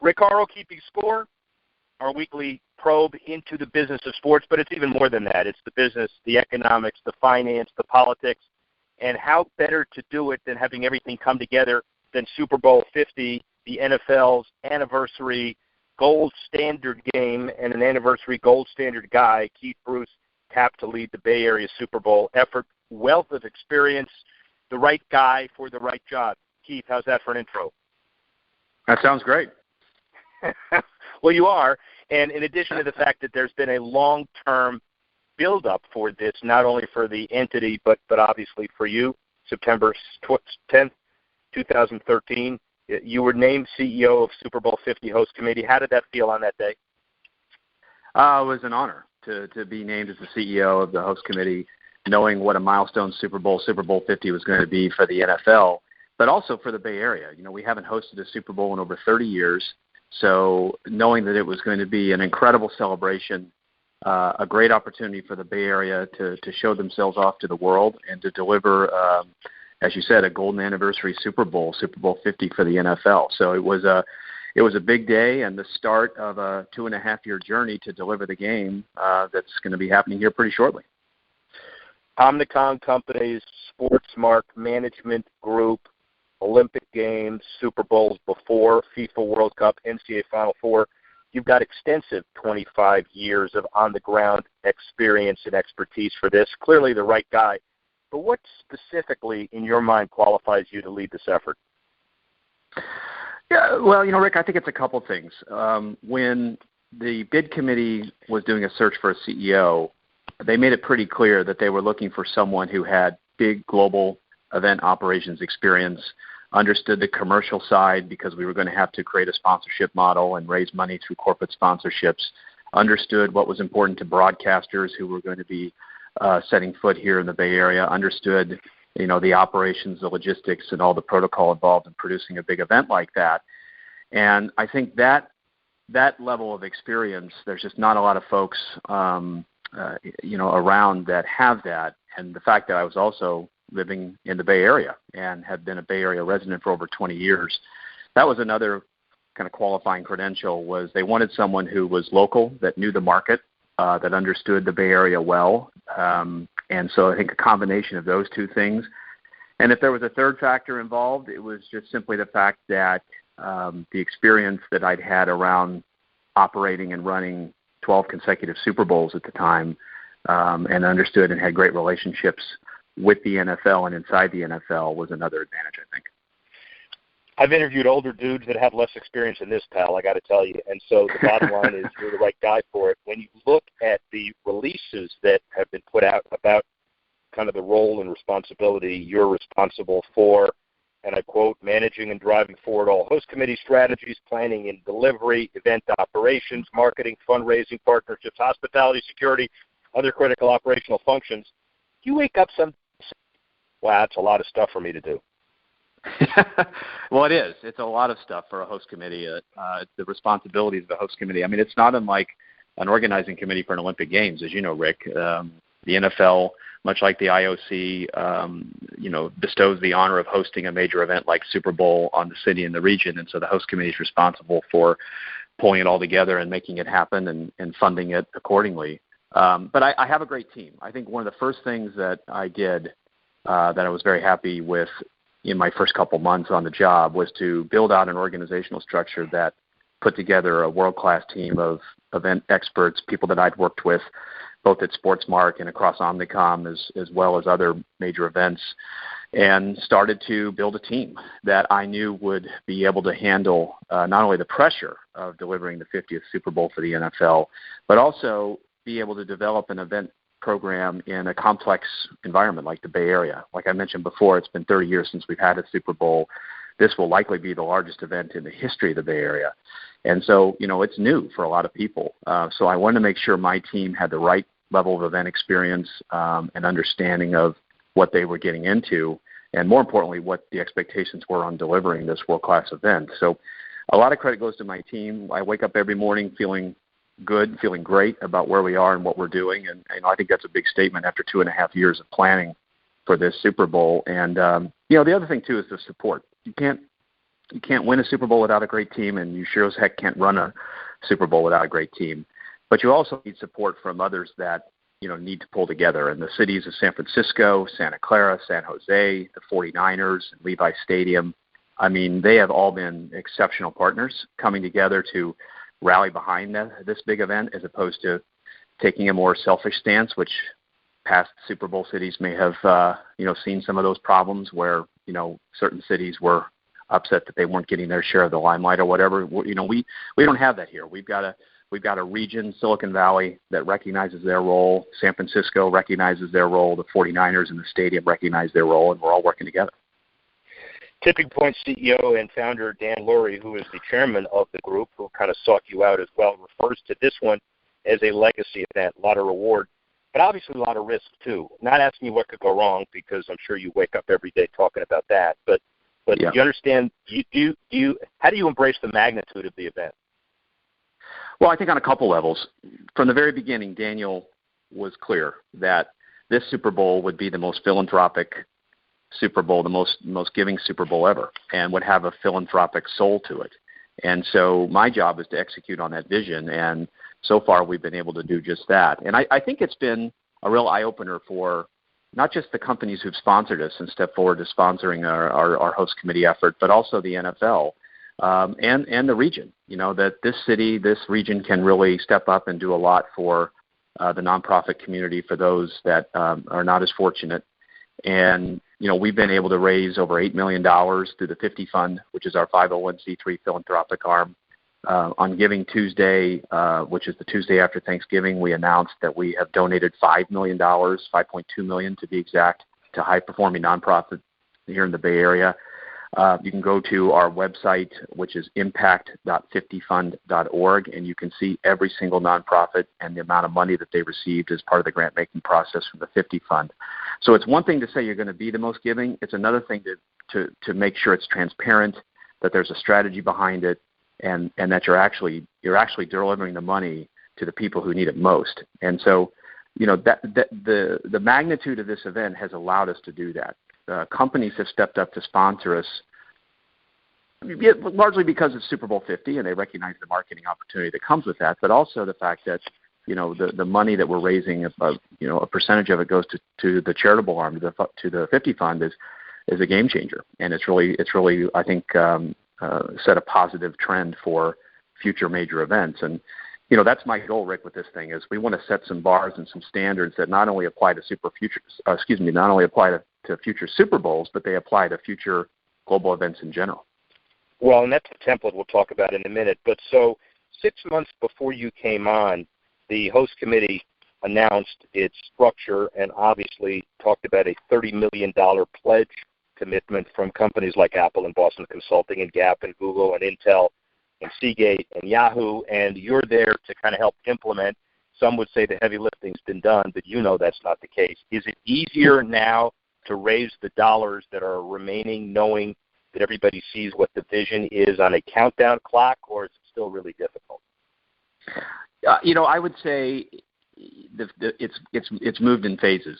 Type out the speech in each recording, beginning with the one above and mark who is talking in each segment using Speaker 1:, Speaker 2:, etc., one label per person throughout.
Speaker 1: Rick Horrow keeping score, our weekly probe into the business of sports, but it's even more than that. It's the business, the economics, the finance, the politics, and how better to do it than having everything come together than Super Bowl 50, the NFL's anniversary gold standard game, and an anniversary gold standard guy, Keith Bruce, tapped to lead the Bay Area Super Bowl effort. Wealth of experience, the right guy for the right job. Keith, how's that for an intro?
Speaker 2: That sounds great.
Speaker 1: Well, you are, and in addition to the fact that there's been a long-term build-up for this, not only for the entity, but obviously for you, September 10th, 2013, you were named CEO of Super Bowl 50 Host Committee. How did that feel on that day?
Speaker 2: It was an honor to be named as the CEO of the Host Committee, knowing what a milestone Super Bowl 50 was going to be for the NFL, but also for the Bay Area. You know, we haven't hosted a Super Bowl in over 30 years, so knowing that it was going to be an incredible celebration, a great opportunity for the Bay Area to show themselves off to the world and to deliver, as you said, a golden anniversary Super Bowl 50 for the NFL. So it was a big day and the start of a 2.5-year journey to deliver the game that's going to be happening here pretty shortly.
Speaker 1: Omnicom Companies, Sportsmark Management Group, Olympic Games, Super Bowls before, FIFA World Cup, NCAA Final Four. You've got extensive 25 years of on-the-ground experience and expertise for this. Clearly the right guy. But what specifically, in your mind, qualifies you to lead this effort?
Speaker 2: Yeah, well, Rick, I think it's a couple things. When the bid committee was doing a search for a CEO, they made it pretty clear that they were looking for someone who had big global event operations experience, understood the commercial side because we were going to have to create a sponsorship model and raise money through corporate sponsorships, understood what was important to broadcasters who were going to be setting foot here in the Bay Area, understood the operations, the logistics, and all the protocol involved in producing a big event like that. And I think that level of experience, there's just not a lot of folks around that have that. And the fact that I was also living in the Bay Area and had been a Bay Area resident for over 20 years, that was another kind of qualifying credential. Was they wanted someone who was local, that knew the market, that understood the Bay Area well. And so I think a combination of those two things. And if there was a third factor involved, it was just simply the fact that the experience that I'd had around operating and running 12 consecutive Super Bowls at the time, and understood and had great relationships with the NFL and inside the NFL was another advantage, I think.
Speaker 1: I've interviewed older dudes that have less experience in this, pal, I got to tell you. And so the bottom line is you're the right guy for it. When you look at the releases that have been put out about kind of the role and responsibility you're responsible for, and I quote, managing and driving forward all host committee strategies, planning and delivery, event operations, marketing, fundraising, partnerships, hospitality, security, other critical operational functions. You wake up some, wow, that's a lot of stuff for me to do.
Speaker 2: Well, it is. It's a lot of stuff for a host committee. The responsibilities of the host committee. I mean, it's not unlike an organizing committee for an Olympic Games, as you know, Rick. The NFL, much like the IOC, bestows the honor of hosting a major event like Super Bowl on the city and the region, and so the host committee is responsible for pulling it all together and making it happen and funding it accordingly. But I have a great team. I think one of the first things that I did that I was very happy with in my first couple months on the job was to build out an organizational structure that put together a world-class team of event experts, people that I'd worked with both at Sportsmark and across Omnicom as well as other major events, and started to build a team that I knew would be able to handle not only the pressure of delivering the 50th Super Bowl for the NFL, but also be able to develop an event program in a complex environment like the Bay Area. Like I mentioned before, it's been 30 years since we've had a Super Bowl. This will likely be the largest event in the history of the Bay Area. And so, it's new for a lot of people. So I wanted to make sure my team had the right level of event experience and understanding of what they were getting into, and more importantly, what the expectations were on delivering this world-class event. So a lot of credit goes to my team. I wake up every morning feeling good, feeling great about where we are and what we're doing. And I think that's a big statement after 2.5 years of planning for this Super Bowl. And, the other thing, too, is the support. You can't win a Super Bowl without a great team, and you sure as heck can't run a Super Bowl without a great team. But you also need support from others that, need to pull together. And the cities of San Francisco, Santa Clara, San Jose, the 49ers, Levi Stadium, I mean, they have all been exceptional partners coming together to rally behind this big event, as opposed to taking a more selfish stance, which past Super Bowl cities may have, seen some of those problems where, certain cities were upset that they weren't getting their share of the limelight or whatever. We don't have that here. We've got a region, Silicon Valley, that recognizes their role. San Francisco recognizes their role. The 49ers and the stadium recognize their role, and we're all working together.
Speaker 1: Tipping Point CEO and founder Dan Lurie, who is the chairman of the group, who kind of sought you out as well, refers to this one as a legacy event, a lot of reward, but obviously a lot of risk too. Not asking you what could go wrong, because I'm sure you wake up every day talking about that. But yeah. You understand? How do you embrace the magnitude of the event?
Speaker 2: Well, I think on a couple levels. From the very beginning, Daniel was clear that this Super Bowl would be the most philanthropic Super Bowl, the most giving Super Bowl ever, and would have a philanthropic soul to it. And so my job is to execute on that vision, and so far we've been able to do just that. And I think it's been a real eye-opener for not just the companies who've sponsored us and stepped forward to sponsoring our host committee effort, but also the NFL and the region, that this region can really step up and do a lot for the nonprofit community, for those that are not as fortunate. And, we've been able to raise over $8 million through the 50 Fund, which is our 501c3 philanthropic arm. On Giving Tuesday, which is the Tuesday after Thanksgiving, we announced that we have donated $5 million, $5.2 million to be exact, to high-performing nonprofits here in the Bay Area. You can go to our website, which is impact.50fund.org, and you can see every single nonprofit and the amount of money that they received as part of the grant-making process from the 50 Fund. So it's one thing to say you're going to be the most giving. It's another thing to make sure it's transparent, that there's a strategy behind it, and that you're actually delivering the money to the people who need it most. And so, that the magnitude of this event has allowed us to do that. Companies have stepped up to sponsor us, largely because it's Super Bowl 50, and they recognize the marketing opportunity that comes with that, but also the fact that the money that we're raising, a percentage of it goes to the charitable arm, to the 50 Fund, is a game changer, and it's really I think set a positive trend for future major events. And that's my goal, Rick, with this thing, is we want to set some bars and some standards that not only apply to future Super Bowls, but they apply to future global events in general.
Speaker 1: Well, and that's the template we'll talk about in a minute. But so 6 months before you came on, the host committee announced its structure and obviously talked about a $30 million pledge commitment from companies like Apple and Boston Consulting and Gap and Google and Intel and Seagate and Yahoo, and you're there to kind of help implement. Some would say the heavy lifting's been done, but that's not the case. Is it easier now to raise the dollars that are remaining, knowing that everybody sees what the vision is on a countdown clock, or is it still really difficult?
Speaker 2: I would say it's moved in phases.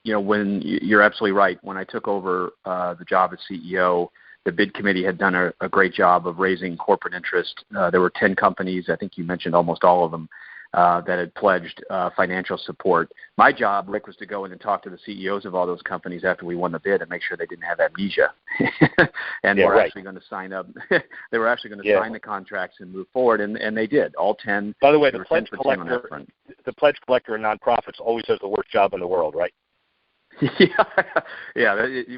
Speaker 2: When you're absolutely right. When I took over the job as CEO, the bid committee had done a great job of raising corporate interest. There were 10 companies, I think you mentioned almost all of them, that had pledged financial support. My job, Rick, was to go in and talk to the CEOs of all those companies after we won the bid and make sure they didn't have amnesia. And actually going to sign up. They were actually going to sign the contracts and move forward, and they did. All 10.
Speaker 1: By the way, the pledge collector in nonprofits always has the worst job in the world, right?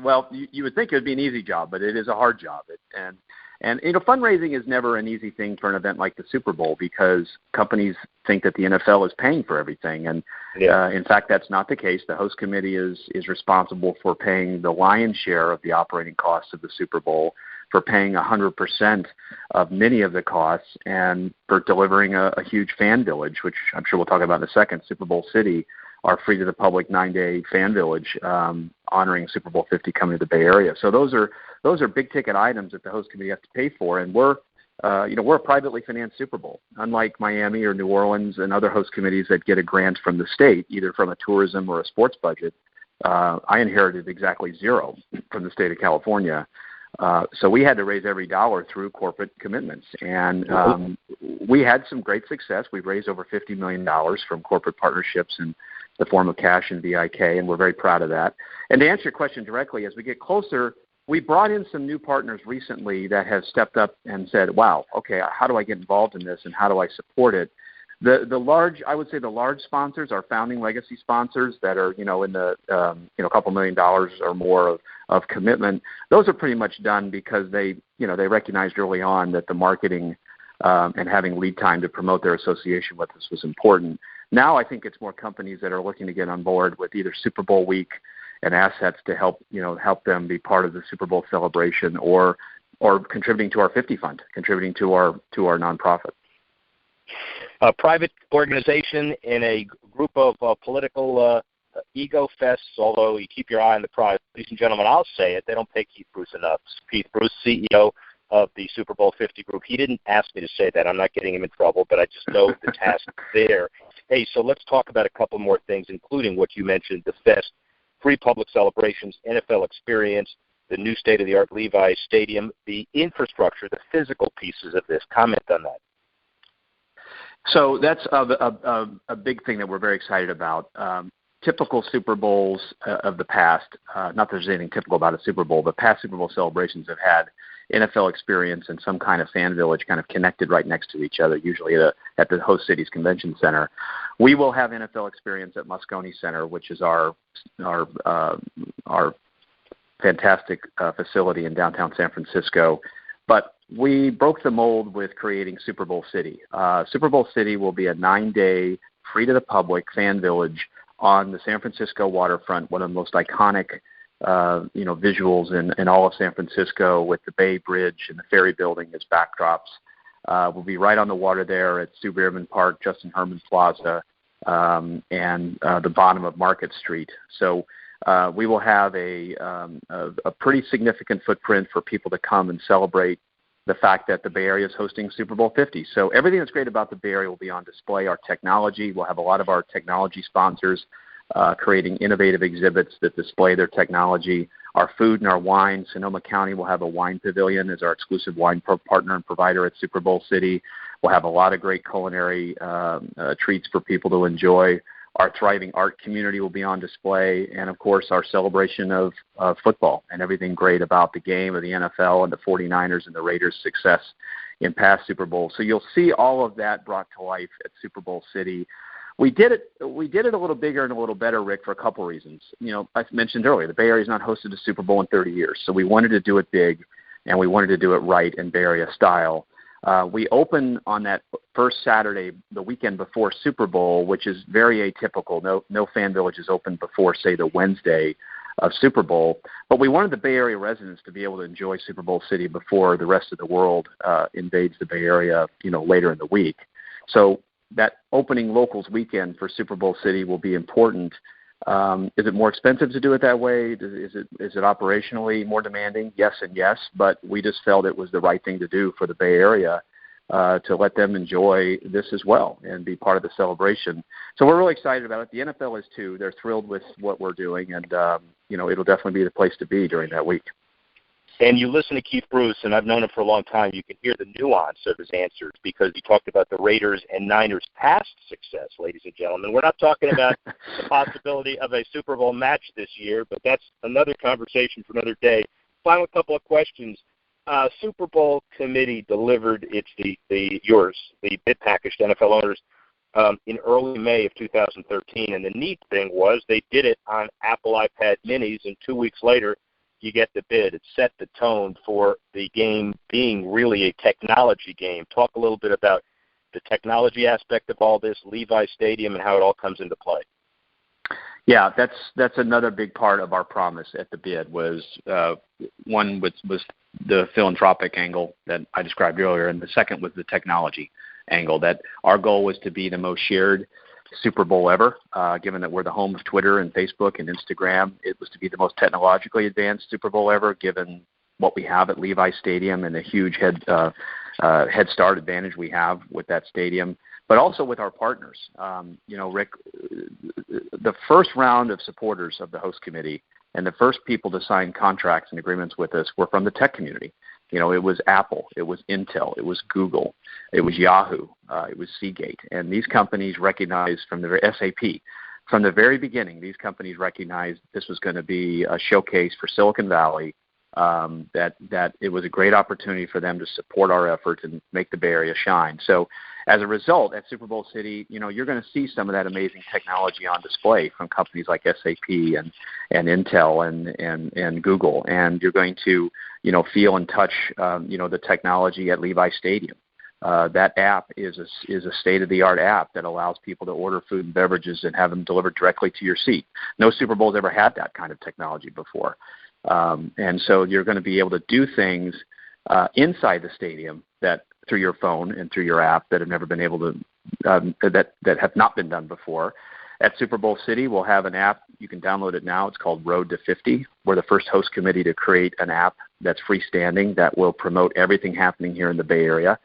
Speaker 1: Well,
Speaker 2: you would think it would be an easy job, but it is a hard job. And fundraising is never an easy thing for an event like the Super Bowl, because companies think that the NFL is paying for everything, and in fact, that's not the case. The host committee is responsible for paying the lion's share of the operating costs of the Super Bowl, for paying 100% of many of the costs, and for delivering a huge fan village, which I'm sure we'll talk about in a second. Super Bowl City, our free to the public 9-day fan village, honoring Super Bowl 50 coming to the Bay Area. So those are big ticket items that the host committee has to pay for, and we're a privately financed Super Bowl, unlike Miami or New Orleans and other host committees that get a grant from the state, either from a tourism or a sports budget. I inherited exactly zero from the state of California. So we had to raise every dollar through corporate commitments. And we had some great success. We've raised over $50 million from corporate partnerships in the form of cash and VIK, and we're very proud of that. And to answer your question directly, as we get closer, we brought in some new partners recently that have stepped up and said, wow, okay, how do I get involved in this and how do I support it? The large sponsors, our founding legacy sponsors that are, in the, a couple $1 million or more of commitment, those are pretty much done because they recognized early on that the marketing and having lead time to promote their association with us was important. Now I think it's more companies that are looking to get on board with either Super Bowl week and assets to help them be part of the Super Bowl celebration or contributing to our 50 fund, contributing to our nonprofit.
Speaker 1: A private organization in a group of political ego fests, although you keep your eye on the prize. Ladies and gentlemen, I'll say it, they don't pay Keith Bruce enough. Keith Bruce, CEO of the Super Bowl 50 group. He didn't ask me to say that. I'm not getting him in trouble, but I just know the task there. Hey, so let's talk about a couple more things, including what you mentioned, the fest, free public celebrations, NFL experience, the new state-of-the-art Levi Stadium, the infrastructure, the physical pieces of this. Comment on that.
Speaker 2: So that's a big thing that we're very excited about. Typical Super Bowls of the past, not that there's anything typical about a Super Bowl, but past Super Bowl celebrations have had NFL experience and some kind of fan village kind of connected right next to each other, usually at the host city's convention center. We will have NFL experience at Moscone Center, which is our fantastic facility in downtown San Francisco. But we broke the mold with creating Super Bowl City. Super Bowl City will be a 9-day, free-to-the-public fan village on the San Francisco waterfront, one of the most iconic visuals in all of San Francisco, with the Bay Bridge and the Ferry Building as backdrops. We'll be right on the water there at Sue Bierman Park, Justin Herman Plaza, and the bottom of Market Street. So we will have a pretty significant footprint for people to come and celebrate the fact that the Bay Area is hosting Super Bowl 50. So everything that's great about the Bay Area will be on display. Our technology, we'll have a lot of our technology sponsors creating innovative exhibits that display their technology. Our food and our wine, Sonoma County will have a wine pavilion as our exclusive wine partner and provider at Super Bowl City. We'll have a lot of great culinary treats for people to enjoy. Our thriving art community will be on display, and, of course, our celebration of football and everything great about the game of the NFL and the 49ers and the Raiders' success in past Super Bowls. So you'll see all of that brought to life at Super Bowl City. We did it a little bigger and a little better, Rick, for a couple reasons. I mentioned earlier, the Bay Area's not hosted a Super Bowl in 30 years, so we wanted to do it big, and we wanted to do it right in Bay Area style. We open on that first Saturday, the weekend before Super Bowl, which is very atypical. No fan village is open before, say, the Wednesday of Super Bowl. But we wanted the Bay Area residents to be able to enjoy Super Bowl City before the rest of the world invades the Bay Area, later in the week. So that opening locals weekend for Super Bowl City will be important. Is it more expensive to do it that way? Is it operationally more demanding? Yes and yes, but we just felt it was the right thing to do for the Bay Area to let them enjoy this as well and be part of the celebration. So we're really excited about it. The NFL is too. They're thrilled with what we're doing, and it'll definitely be the place to be during that week.
Speaker 1: And you listen to Keith Bruce, and I've known him for a long time, you can hear the nuance of his answers because he talked about the Raiders and Niners' past success, ladies and gentlemen. We're not talking about the possibility of a Super Bowl match this year, but that's another conversation for another day. Final couple of questions. Super Bowl committee delivered the bid package to NFL owners in early May of 2013, and the neat thing was they did it on Apple iPad minis, and 2 weeks later, you get the bid. It set the tone for the game being really a technology game. Talk a little bit about the technology aspect of all this, Levi Stadium, and how it all comes into play.
Speaker 2: Yeah, that's another big part of our promise at the bid was one was the philanthropic angle that I described earlier, and the second was the technology angle, that our goal was to be the most shared Super Bowl ever, given that we're the home of Twitter and Facebook and Instagram. It was to be the most technologically advanced Super Bowl ever, given what we have at Levi Stadium and the huge head start advantage we have with that stadium, but also with our partners. Rick, the first round of supporters of the host committee, And the first people to sign contracts and agreements with us were from the tech community. It was Apple, it was Intel, it was Google, it was Yahoo, it was Seagate. And these companies recognized from the SAP, from the very beginning, these companies recognized this was going to be a showcase for Silicon Valley, that it was a great opportunity for them to support our efforts and make the Bay Area shine. So as a result, at Super Bowl City, you're going to see some of that amazing technology on display from companies like SAP and Intel and Google. And you're going to, feel and touch, the technology at Levi Stadium. That app is a state-of-the-art app that allows people to order food and beverages and have them delivered directly to your seat. No Super Bowl's ever had that kind of technology before. And so you're going to be able to do things inside the stadium that through your phone and through your app that have never been able to that have not been done before. At Super Bowl City, we'll have an app. You can download it now. It's called Road to 50. We're the first host committee to create an app that's freestanding that will promote everything happening here in the Bay Area.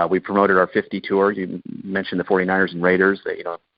Speaker 2: We promoted our 50 tour. You mentioned the 49ers and Raiders.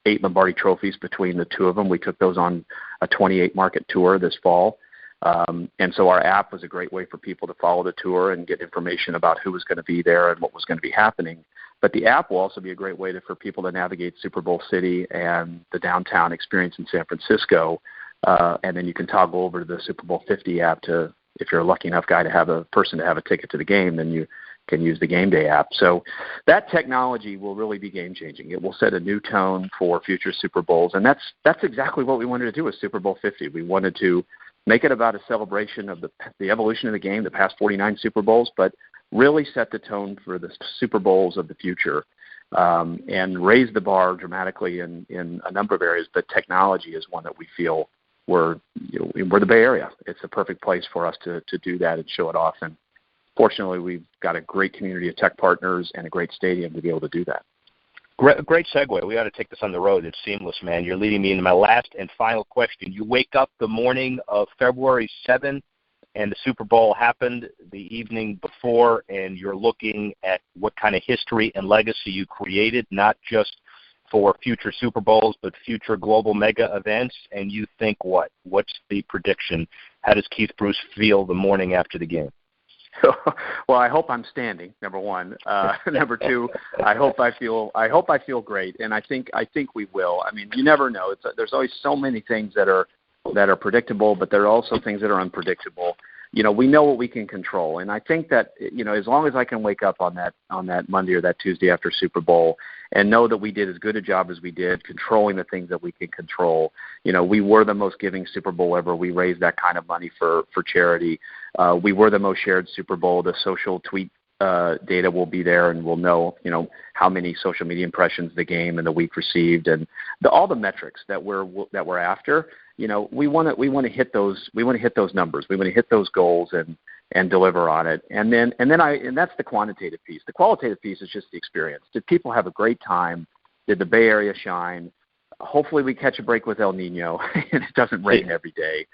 Speaker 2: 8 Lombardi trophies between the two of them. We took those on a 28 market tour this fall. And so our app was a great way for people to follow the tour and get information about who was going to be there and what was going to be happening. But the app will also be a great way for people to navigate Super Bowl City and the downtown experience in San Francisco. And then you can toggle over to the Super Bowl 50 app to, if you're a lucky enough guy to have a person to have a ticket to the game, then you can use the Game Day app. So that technology will really be game-changing. It will set a new tone for future Super Bowls. And that's exactly what we wanted to do with Super Bowl 50. We wanted to make it about a celebration of the evolution of the game, the past 49 Super Bowls, but really set the tone for the Super Bowls of the future and raise the bar dramatically in a number of areas. But technology is one that we feel we're the Bay Area. It's a perfect place for us to do that and show it off. And fortunately, we've got a great community of tech partners and a great stadium to be able to do that.
Speaker 1: Great segue. We ought to take this on the road. It's seamless, man. You're leading me into my last and final question. You wake up the morning of February 7th, and the Super Bowl happened the evening before, and you're looking at what kind of history and legacy you created, not just for future Super Bowls, but future global mega events, and you think what? What's the prediction? How does Keith Bruce feel the morning after the game?
Speaker 2: Well, I hope I'm standing. Number one. Number two, I hope I feel great, and I think we will. I mean, you never know. There's always so many things that are predictable, but there are also things that are unpredictable. We know what we can control, and I think that as long as I can wake up on that Monday or that Tuesday after Super Bowl and know that we did as good a job as we did controlling the things that we can control. We were the most giving Super Bowl ever. We raised that kind of money for charity. We were the most shared Super Bowl. The social tweet data will be there, and we'll know how many social media impressions the game and the week received, and all the metrics that we're after. We want to hit those. We want to hit those numbers. We want to hit those goals and deliver on it. And that's the quantitative piece. The qualitative piece is just the experience. Did people have a great time? Did the Bay Area shine? Hopefully we catch a break with El Nino and it doesn't rain every day.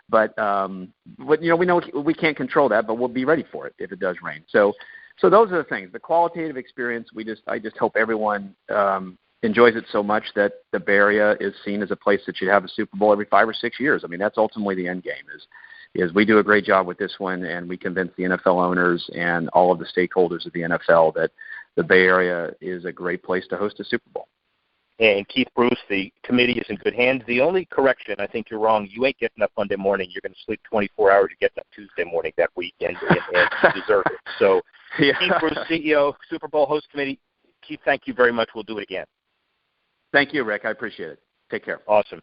Speaker 2: But we know we can't control that, but we'll be ready for it if it does rain. So those are the things. The qualitative experience, I just hope everyone enjoys it so much that the Bay Area is seen as a place that should have a Super Bowl every 5 or 6 years. I mean, that's ultimately the end game is we do a great job with this one, and we convince the NFL owners and all of the stakeholders of the NFL that the Bay Area is a great place to host a Super Bowl.
Speaker 1: And Keith Bruce, the committee is in good hands. The only correction, I think you're wrong. You ain't getting up Monday morning. You're going to sleep 24 hours. You get up Tuesday morning that weekend, and you deserve it. So, yeah. Keith Bruce, CEO, Super Bowl host committee. Keith, thank you very much. We'll do it again.
Speaker 2: Thank you, Rick. I appreciate it. Take care.
Speaker 1: Awesome.